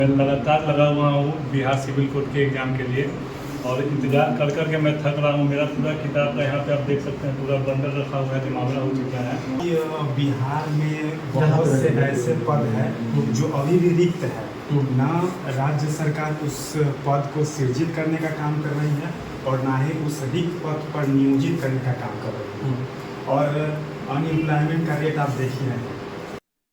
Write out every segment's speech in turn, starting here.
मैं लगातार लगा हुआ हूँ बिहार सिविल कोर्ट के एग्ज़ाम के लिए और इंतज़ार कर कर के मैं थक रहा हूँ। मेरा पूरा किताब का यहाँ पे आप देख सकते हैं पूरा बंडल रखा हुआ है, मामला हो चुका है। बिहार में बहुत से ऐसे पद हैं जो अभी भी रिक्त है, ना राज्य सरकार उस पद को सृजित करने का काम कर रही है और ना ही उस रिक्त पद पर नियोजित करने का काम कर रही है। और अनएम्प्लॉयमेंट का रेट आप देख ही रहे हैं।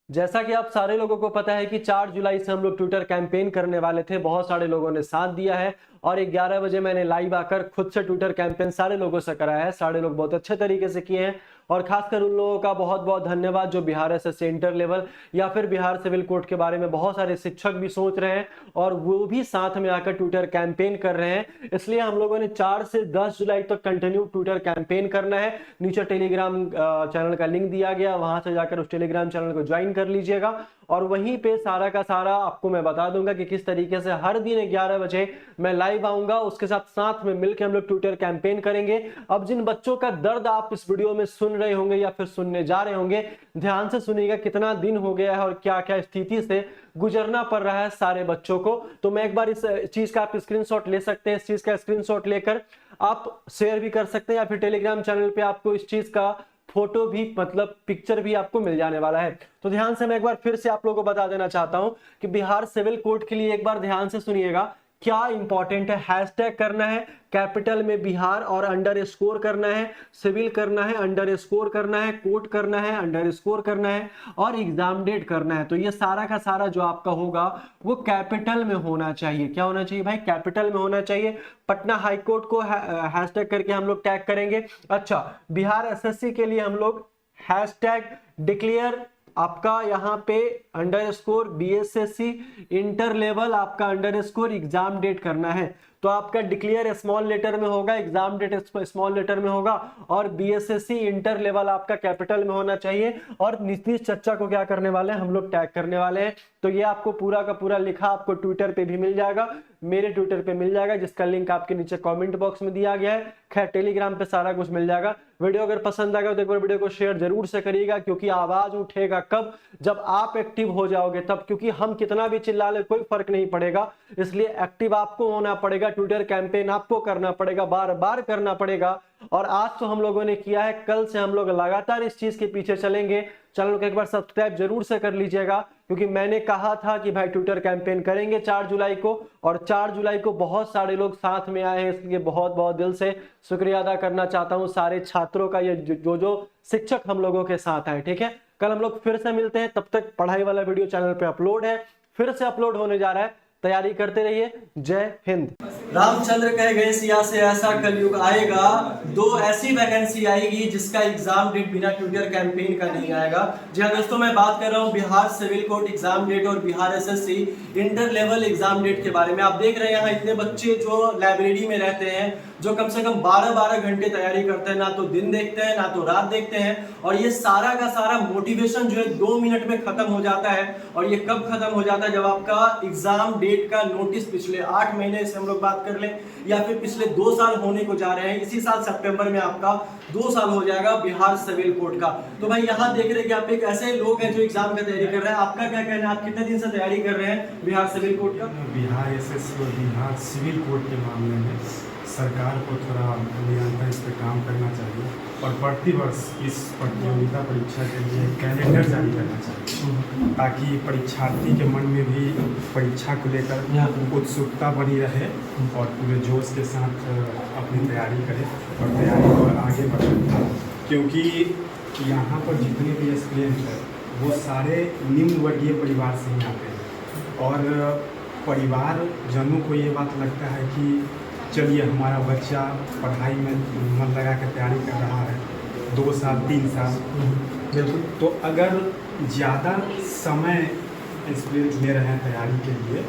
जैसा कि आप सारे लोगों को पता है कि 4 जुलाई से हम लोग ट्विटर कैंपेन करने वाले थे। बहुत सारे लोगों ने साथ दिया है और 11 बजे मैंने लाइव आकर खुद से ट्विटर कैंपेन सारे लोगों से कराया है। सारे लोग बहुत अच्छे तरीके से किए हैं और खासकर उन लोगों का बहुत बहुत धन्यवाद जो बिहार एसएससी इंटर लेवल या फिर बिहार सिविल कोर्ट के बारे में बहुत सारे शिक्षक भी सोच रहे हैं और वो भी साथ में आकर ट्विटर कैंपेन कर रहे हैं। इसलिए हम लोगों ने 4 से 10 जुलाई तक कंटिन्यू ट्विटर कैंपेन करना है। नीचे टेलीग्राम चैनल का लिंक दिया गया, वहां से जाकर उस टेलीग्राम चैनल को ज्वाइन कर लीजिएगा और वहीं पे सारा का सारा आपको मैं बता दूंगा कि किस तरीके से हर दिन 11 बजे मैं लाइव आऊंगा। उसके साथ में मिलकर हम लोग ट्विटर कैंपेन करेंगे। अब जिन बच्चों का दर्द आप इस वीडियो में सुन रहे होंगे या फिर सुनने जा रहे होंगे, ध्यान से सुनिएगा। कितना दिन हो गया है और क्या क्या स्थिति से गुजरना पड़ रहा है सारे बच्चों को। तो मैं एक बार इस चीज का आप स्क्रीनशॉट ले सकते हैं। इस चीज का स्क्रीनशॉट लेकर आप शेयर भी कर सकते हैं या फिर टेलीग्राम चैनल पे आपको इस चीज का फोटो भी मतलब पिक्चर भी आपको मिल जाने वाला है। तो ध्यान से मैं एक बार फिर से आप लोगों को बता देना चाहता हूं कि बिहार सिविल कोर्ट के लिए एक बार ध्यान से सुनिएगा क्या इंपॉर्टेंट है। हैशटैग करना है कैपिटल में बिहार और अंडर स्कोर करना है, सिविल करना है अंडर स्कोर करना है, कोर्ट करना है अंडर स्कोर करना है और एग्जाम डेट करना है। तो ये सारा का सारा जो आपका होगा वो कैपिटल में होना चाहिए। क्या होना चाहिए भाई? कैपिटल में होना चाहिए। पटना हाईकोर्ट को हैशटैग करके हम लोग टैग करेंगे। अच्छा, बिहार एसएससी के लिए हम लोग हैशटैग डिक्लेयर आपका यहाँ पे under score BSSC inter level आपका अंडर स्कोर एग्जाम डेट करना है। तो आपका डिक्लेयर स्मॉल लेटर में होगा, एग्जाम डेट स्मॉल लेटर में होगा और बीएसएससी इंटर लेवल आपका कैपिटल में होना चाहिए। और नीतीश चच्चा को क्या करने वाले हैं हम लोग? टैग करने वाले हैं। तो ये आपको पूरा का पूरा लिखा आपको ट्विटर पे भी मिल जाएगा, मेरे ट्विटर पे मिल जाएगा, जिसका लिंक आपके नीचे कमेंट बॉक्स में दिया गया है। खैर टेलीग्राम पे सारा कुछ मिल जाएगा। वीडियो अगर पसंद आएगा तो एक बार वीडियो को शेयर जरूर से करिएगा, क्योंकि आवाज उठेगा कब? जब आप एक्टिव हो जाओगे तब। क्योंकि हम कितना भी चिल्ला ले कोई फर्क नहीं पड़ेगा, इसलिए एक्टिव आपको होना पड़ेगा। ट्विटर कैंपेन आपको करना पड़ेगा, बार बार करना पड़ेगा। और आज तो हम लोगों ने किया है, कल से हम लोग लगातार इस चीज के पीछे चलेंगे। चैनल को एक बार सब्सक्राइब जरूर से कर लीजिएगा, क्योंकि मैंने कहा था कि भाई ट्विटर कैंपेन करेंगे 4 जुलाई को और 4 जुलाई को बहुत सारे लोग साथ में आए हैं। इसलिए बहुत बहुत दिल से शुक्रिया अदा करना चाहता हूं सारे छात्रों का, ये जो शिक्षक हम लोगों के साथ आए। ठीक है, कल हम लोग फिर से मिलते हैं। तब तक पढ़ाई वाला वीडियो चैनल पे अपलोड है, फिर से अपलोड होने जा रहा है, तैयारी करते रहिए। जय हिंद। रामचंद्र कह गए सिया से ऐसा कलयुग आएगा, 2 ऐसी वैकेंसी आएगी जिसका एग्जाम डेट बिना ट्विटर कैंपेन का नहीं आएगा। जी हाँ दोस्तों, मैं बात कर रहा हूँ Bihar civil court exam date और Bihar SSC inter level exam date के बारे में। आप देख रहे हैं यहाँ इतने बच्चे जो लाइब्रेरी में रहते हैं, जो कम से कम 12-12 घंटे तैयारी करते हैं, ना तो दिन देखते हैं ना तो रात देखते हैं। और ये सारा का सारा मोटिवेशन जो है 2 मिनट में खत्म हो जाता है। और ये कब खत्म हो जाता है? जब आपका एग्जाम डेट का नोटिस पिछले 8 महीने से हम लोग बात कर लें या फिर पिछले 2 साल होने को जा रहे हैं। इसी साल सितंबर में आपका 2 साल हो जाएगा बिहार सिविल कोर्ट का। तो भाई यहाँ देख रहे हैं कि आप एक ऐसे लोग हैं जो एग्जाम का तैयारी कर रहे हैं। आपका क्या कहना है? आप कितने दिन से तैयारी कर रहे हैं बिहार सिविल कोर्ट का? बिहार एसएससी और बिहार सिविल कोर्ट के मामले में सरकार को थोड़ा निरंतर इस पर काम करना चाहिए और प्रतिवर्ष इस प्रतियोगिता परीक्षा के लिए कैलेंडर जारी करना चाहिए, ताकि परीक्षार्थी के मन में भी परीक्षा को लेकर उत्सुकता बनी रहे और पूरे जोश के साथ अपनी तैयारी करें और तैयारी को आगे बढ़ें। क्योंकि यहाँ पर जितने भी एस्पिरेंट हैं वो सारे निम्न वर्गीय परिवार से ही आते हैं और परिवार जनों को ये बात लगता है कि चलिए हमारा बच्चा पढ़ाई में मन लगा कर तैयारी कर रहा है 2 साल 3 साल, बिल्कुल। तो अगर ज़्यादा समय एस्पिरेंट ले रहे हैं तैयारी के लिए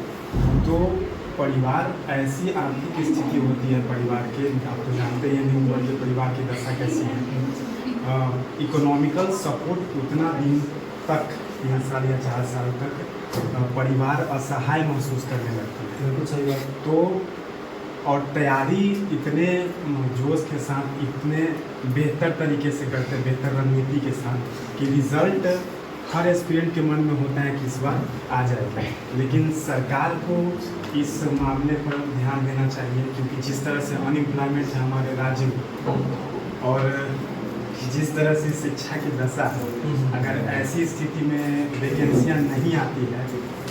तो परिवार ऐसी आर्थिक स्थिति होती है परिवार के, आप तो जानते हैं निम्न वर्गीय परिवार की दशा कैसी है। इकोनॉमिकल सपोर्ट उतना दिन तक 3 साल या 4 साल तक परिवार असहाय महसूस करने लगती है। बिल्कुल सही बात। तो और तैयारी इतने जोश के साथ इतने बेहतर तरीके से करते हैं, बेहतर रणनीति के साथ कि रिजल्ट हर एस्पिरेंट के मन में होता है कि इस बार आ जाएगा, लेकिन सरकार को इस मामले पर ध्यान देना चाहिए, क्योंकि जिस तरह से अनएम्प्लॉयमेंट है हमारे राज्य में और जिस तरह से शिक्षा की दशा है, अगर ऐसी स्थिति में वैकेंसियाँ नहीं आती है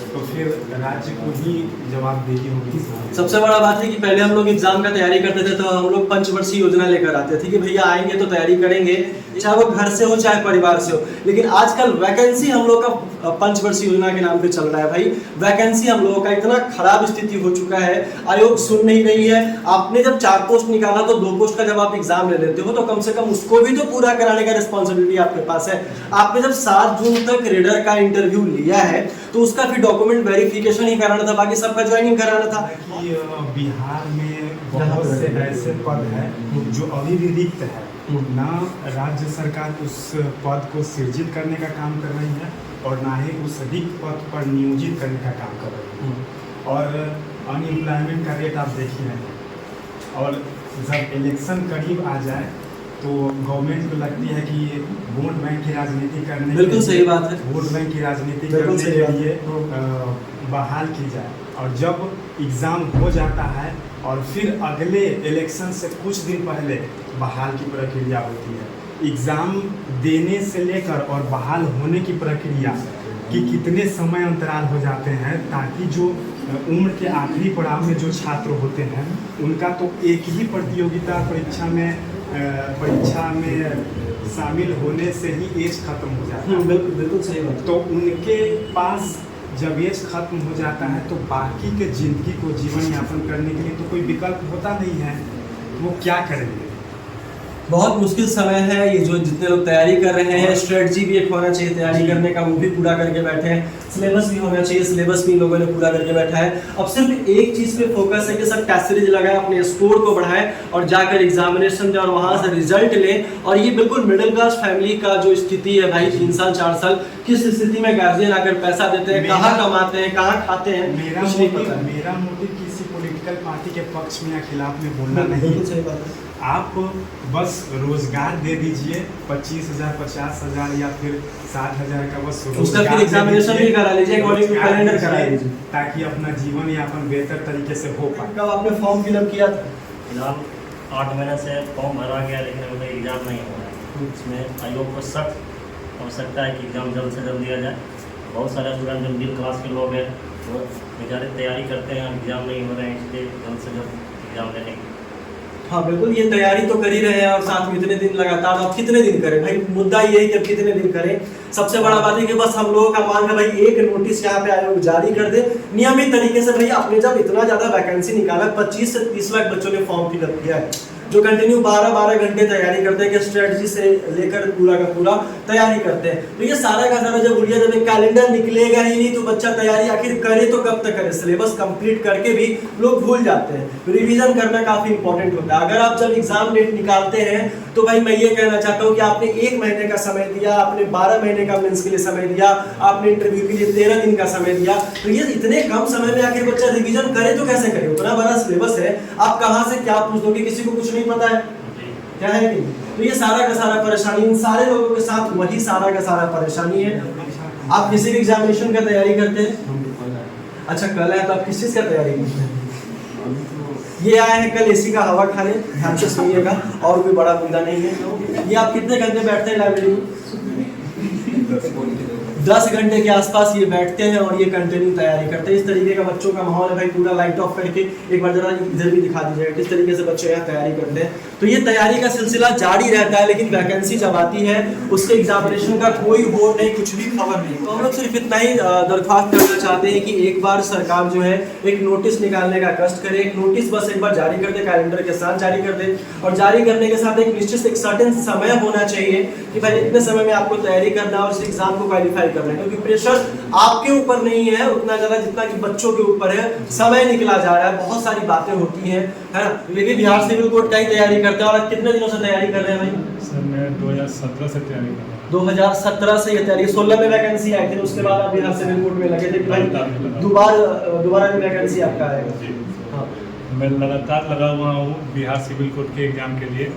तो फिर राज्य को ही जवाबदेही होगी। सबसे बड़ा बात है कि पहले हम लोग एग्जाम का तैयारी करते थे तो हम लोग पंचवर्षीय योजना लेकर आते थे कि भैया आएंगे तो तैयारी करेंगे, चाहे वो घर से हो चाहे परिवार से हो। लेकिन आजकल वैकेंसी हम लोग का पंचवर्षीय योजना के नाम पे चल रहा है। भाई वैकेंसी हम लोगों का इतना खराब स्थिति हो चुका है, आयोग सुन नहीं रही है। आपने जब 4 पोस्ट निकाला तो 2 पोस्ट का जब आप एग्जाम ले लेते हो तो कम से कम उसको भी तो पूरा कराने का रिस्पॉन्सिबिलिटी आपके पास है। आपने जब 7 जून तक रीडर का इंटरव्यू लिया है तो उसका फिर डॉक्यूमेंट वेरिफिकेशन ही कराना था, बाकी सबका ज्वाइनिंग कराना था। कि बिहार में बहुत से ऐसे पद हैं जो अभी भी रिक्त है, ना राज्य सरकार उस पद को सृजित करने का काम कर रही है और ना ही उस रिक्त पद पर नियोजित करने का काम कर रही है। और अनएम्प्लॉयमेंट का रेट आप देख ही रहे हैं। और जब इलेक्शन करीब आ जाए तो गवर्नमेंट को लगती है कि वोट बैंक की राजनीति करने, बिल्कुल सही बात है, वोट बैंक की राजनीति करने के लिए बहाल की जाए। और जब एग्ज़ाम हो जाता है और फिर अगले इलेक्शन से कुछ दिन पहले बहाल की प्रक्रिया होती है। एग्ज़ाम देने से लेकर और बहाल होने की प्रक्रिया कि कितने समय अंतराल हो जाते हैं, ताकि जो उम्र के आखिरी पड़ाव में जो छात्र होते हैं उनका तो एक ही प्रतियोगिता परीक्षा में शामिल होने से ही एज खत्म हो जाता है। बिल्कुल सही बात। तो उनके पास जब एज खत्म हो जाता है तो बाकी के ज़िंदगी को जीवन यापन करने के लिए तो कोई विकल्प होता नहीं है, वो क्या करेंगे। बहुत मुश्किल समय है ये, जो जितने लोग तैयारी कर रहे हैं। स्ट्रेटजी भी एक होना चाहिए तैयारी करने का, वो भी पूरा करके बैठे हैं। सिलेबस भी होना चाहिए, सिलेबस भी लोगों ने पूरा करके बैठा है। अब सिर्फ एक चीज़ पे फोकस है कि सब टेस्ट सीरीज लगाए, अपने स्कोर को बढ़ाएं और जाकर एग्जामिनेशन दें और वहाँ से रिजल्ट लें। और ये बिल्कुल मिडिल क्लास फैमिली का जो स्थिति है भाई, 3 साल 4 साल किस स्थिति में गार्जियन आकर पैसा देते हैं, कहाँ कमाते हैं, कहाँ खाते हैं, मेरा मोटिव किसी पॉलिटिकल पार्टी के पक्ष में या खिलाफ में बोलना नहीं है। सही बात है। आप बस रोजगार दे दीजिए 25,000 50,000 या फिर 60,000 का, बस उसका फिर एग्जामिनेशन भी करा लीजिए, अकॉर्डिंग टू कैलेंडर करा लीजिए, ताकि अपना जीवन यापन बेहतर तरीके से हो पाए। कब आपने फॉर्म फिलअप किया था? फिलहाल 8 महीने से फॉर्म भरा गया, लेकिन अभी तक एग्ज़ाम नहीं हो रहा है। इसमें आयोग को सख्त आवश्यकता है कि एग्ज़ाम जल्द से जल्द दिया जाए। बहुत सारे स्टूडेंट जो मिडिल क्लास के लोग हैं वो बेचारे तैयारी करते हैं, एग्ज़ाम नहीं हो रहे हैं, इसलिए जल्द से जल्द एग्ज़ाम देने की। हाँ बिल्कुल, ये तैयारी तो कर ही रहे हैं और साथ में इतने दिन लगातार, अब कितने दिन करें भाई, मुद्दा ये है कि अब कितने दिन करें। सबसे बड़ा बात है कि बस हम लोगों का मांग है भाई, एक नोटिस यहाँ पे आयोग जारी कर दे नियमित तरीके से। भाई आपने जब इतना ज्यादा वैकेंसी निकाला, 25 से 30 लाख बच्चों ने फॉर्म फिलअप किया है, जो कंटिन्यू 12-12 घंटे तैयारी करते हैं, कि स्ट्रेटजी से लेकर पूरा का पूरा तैयारी करते हैं। तो ये सारा का सारा जब उड़िया, जब एक कैलेंडर निकलेगा ही नहीं तो बच्चा तैयारी आखिर करे तो कब तक करे। सिलेबस कंप्लीट करके भी लोग भूल जाते हैं। रिवीजन करना काफी इंपॉर्टेंट होता है। अगर आप जब एग्जाम डेट निकालते हैं तो भाई मैं ये कहना चाहता हूँ कि आपने 1 महीने का समय दिया, आपने 12 महीने का मेंस के लिए समय दिया, आपने इंटरव्यू के लिए 13 दिन का समय दिया, तो ये इतने कम समय में आखिर बच्चा रिवीजन करे तो कैसे करे। उतना बड़ा सिलेबस है, आप कहाँ से क्या पूछ दोगे, किसी को कुछ नहीं पता है, क्या है कि? तो ये सारा का सारा परेशानी इन सारे लोगों के साथ वही सारा का सारा परेशानी है। आप किसी भी एग्जामिनेशन का तैयारी करते हैं? अच्छा कल है तो आप किस चीज का तैयारी करते हैं? ये आए हैं कल एसी का हवा खाने, ध्यान से सुनिएगा, और कोई बड़ा मुद्दा नहीं है। ये आप कितने घंटे बैठते हैं लाइब्रेरी में? 10 घंटे के आसपास ये बैठते हैं और ये कंटिन्यू तैयारी करते हैं। इस तरीके का बच्चों का माहौल है भाई। पूरा लाइट ऑफ करके एक बार जरा इधर भी दिखा दीजिएगा किस तरीके से बच्चे यहाँ तैयारी करते हैं। तो ये तैयारी का सिलसिला जारी रहता है, लेकिन वैकेंसी जब आती है उसके एग्जामिनेशन का कोई वो नहीं, कुछ भी खबर नहीं। तो हम लोग सिर्फ इतना ही दरख्वास्त करना चाहते हैं कि एक बार सरकार जो है एक नोटिस निकालने का कष्ट करे। एक नोटिस बस एक बार जारी कर दे, कैलेंडर के साथ जारी कर दे, और जारी करने के साथ एक निश्चित एक सर्टेन समय होना चाहिए कि भाई इतने समय में आपको तैयारी करना है और इस एग्जाम को क्वालिफाई करना है। क्योंकि प्रेशर आपके ऊपर नहीं है उतना ज्यादा जितना कि बच्चों के ऊपर है। समय निकला जा रहा है, बहुत सारी बातें होती हैं, है ना। लेकिन बिहार सिविल कोड का ही तैयारी करते हैं। और आप कितने दिनों से तैयारी कर रहे हैं भाई? सर मैं 2017 से तैयारी कर रहा हूँ। 2017 से ये तैयारी, 16 में वैकेंसी आई थी, उसके बाद आप बिहार सिविल कोड में लगे थे कि भाई दोबारा भी वैकेंसी आपका आएगा। मैं लगातार लगा हुआ हूँ बिहार सिविल कोड के एग्ज़ाम के लिए,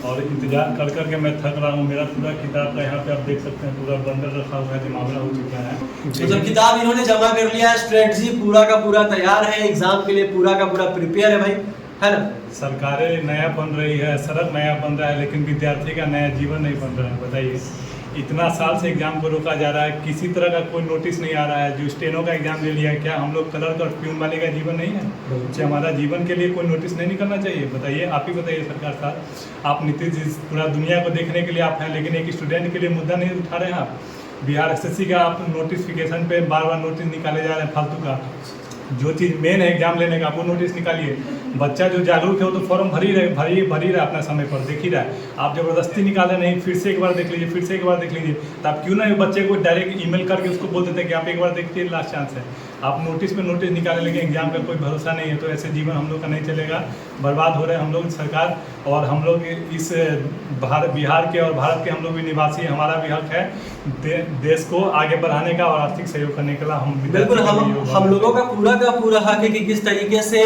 और इंतजार कर करके मैं थक रहा हूँ। मेरा पूरा किताब का यहाँ पे आप देख सकते हैं पूरा बंडल रखा हुआ है, जो मामला हो चुका है। मतलब किताब इन्होंने जमा कर लिया है, स्ट्रेटजी पूरा का पूरा तैयार है, एग्जाम के लिए पूरा का पूरा प्रिपेयर है भाई, है ना। सरकारें नया बन रही है, सड़क नया बन रहा है, लेकिन विद्यार्थी का नया जीवन नहीं बन रहा है। बताइए, इतना साल से एग्जाम को रोका जा रहा है, किसी तरह का कोई नोटिस नहीं आ रहा है। जो स्टेनो का एग्जाम ले लिया है, क्या हम लोग क्लर्क और प्यून वाले का जीवन नहीं है? क्या हमारा जीवन के लिए कोई नोटिस नहीं निकलना चाहिए? बताइए, आप ही बताइए सरकार साहब। आप नीतीश जी पूरा दुनिया को देखने के लिए आप हैं, लेकिन एक स्टूडेंट के लिए मुद्दा नहीं उठा रहे हैं आप। बिहार SSC का आप नोटिफिकेशन पे बार बार नोटिस निकाले जा रहे हैं फालतू का। जो चीज़ मेन है एग्जाम लेने का, वो नोटिस निकालिए। बच्चा जो जागरूक है वो तो फॉर्म भरी रहा अपना समय पर, देख ही रहा है। आप ज़बरदस्ती निकाले नहीं, फिर से एक बार देख लीजिए, फिर से एक बार देख लीजिए। तो आप क्यों ना बच्चे को डायरेक्ट ईमेल करके उसको बोल देते हैं कि आप एक बार देखिए, लास्ट चांस है। आप नोटिस पे नोटिस निकाले, लेकिन एग्जाम का कोई भरोसा नहीं है। तो ऐसे जीवन हम लोग का नहीं चलेगा, बर्बाद हो रहे हैं हम लोग सरकार। और हम लोग इस बिहार के और भारत के हम लोग भी निवासी, हमारा भी हक है देश को आगे बढ़ाने का और आर्थिक सहयोग करने का। हम बिल्कुल हम लोगों का पूरा हक है कि किस तरीके से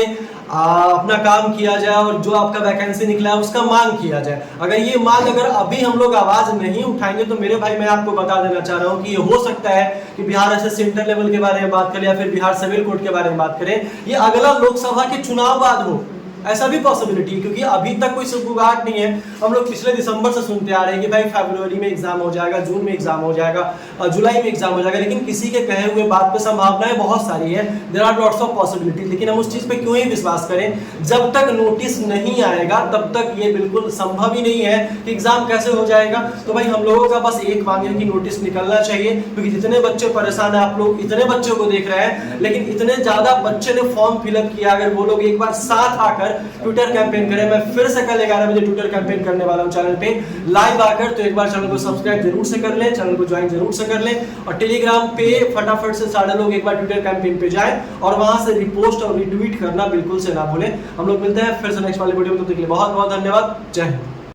अपना काम किया जाए और जो आपका वैकेंसी निकला है उसका मांग किया जाए। अगर अभी हम लोग आवाज नहीं उठाएंगे तो मेरे भाई, मैं आपको बता देना चाह रहा हूँ कि ये हो सकता है कि बिहार SSC इंटर लेवल के बारे में बात करें या फिर बिहार सिविल कोड के बारे में बात करें, ये अगला लोकसभा के चुनाव बाद हो, ऐसा भी पॉसिबिलिटी है। क्योंकि अभी तक कोई सुगबुगाहट नहीं है। हम लोग पिछले दिसंबर से सुनते आ रहे हैं कि भाई फरवरी में एग्जाम हो जाएगा, जून में एग्जाम हो जाएगा, जुलाई में एग्जाम हो जाएगा, लेकिन किसी के कहे हुए बात पे संभावनाएं बहुत सारी है। There are lots of possibility, लेकिन हम उस चीज पे क्यों ही विश्वास करें? जब तक नोटिस नहीं आएगा तब तक ये बिल्कुल संभव ही नहीं है कि एग्जाम कैसे हो जाएगा। तो भाई हम लोगों का बस एक मांग है कि नोटिस निकलना चाहिए, क्योंकि जितने बच्चे परेशान है, आप लोग इतने बच्चों को देख रहे हैं, लेकिन इतने ज्यादा बच्चे ने फॉर्म फिलअप किया। अगर वो लोग एक बार साथ आकर ट्विटर कैंपेन करें, मैं फिर से कल 11 बजे ट्विटर कैंपेन करने वाला हूं चैनल पे लाइव आकर, तो एक बार चैनल को सब्सक्राइब जरूर से कर लें, चैनल को ज्वाइन जरूर से कर लें, और टेलीग्राम पे फटाफट से सारे लोग एक बार ट्विटर कैंपेन पे जाएं और वहां से रिपोस्ट और रिट्वीट करना बिल्कुल से ना भूलें। हम लोग मिलते हैं फिर से नेक्स्ट वाले वीडियो में, तब तक के लिए बहुत बहुत धन्यवाद। जय हिंद।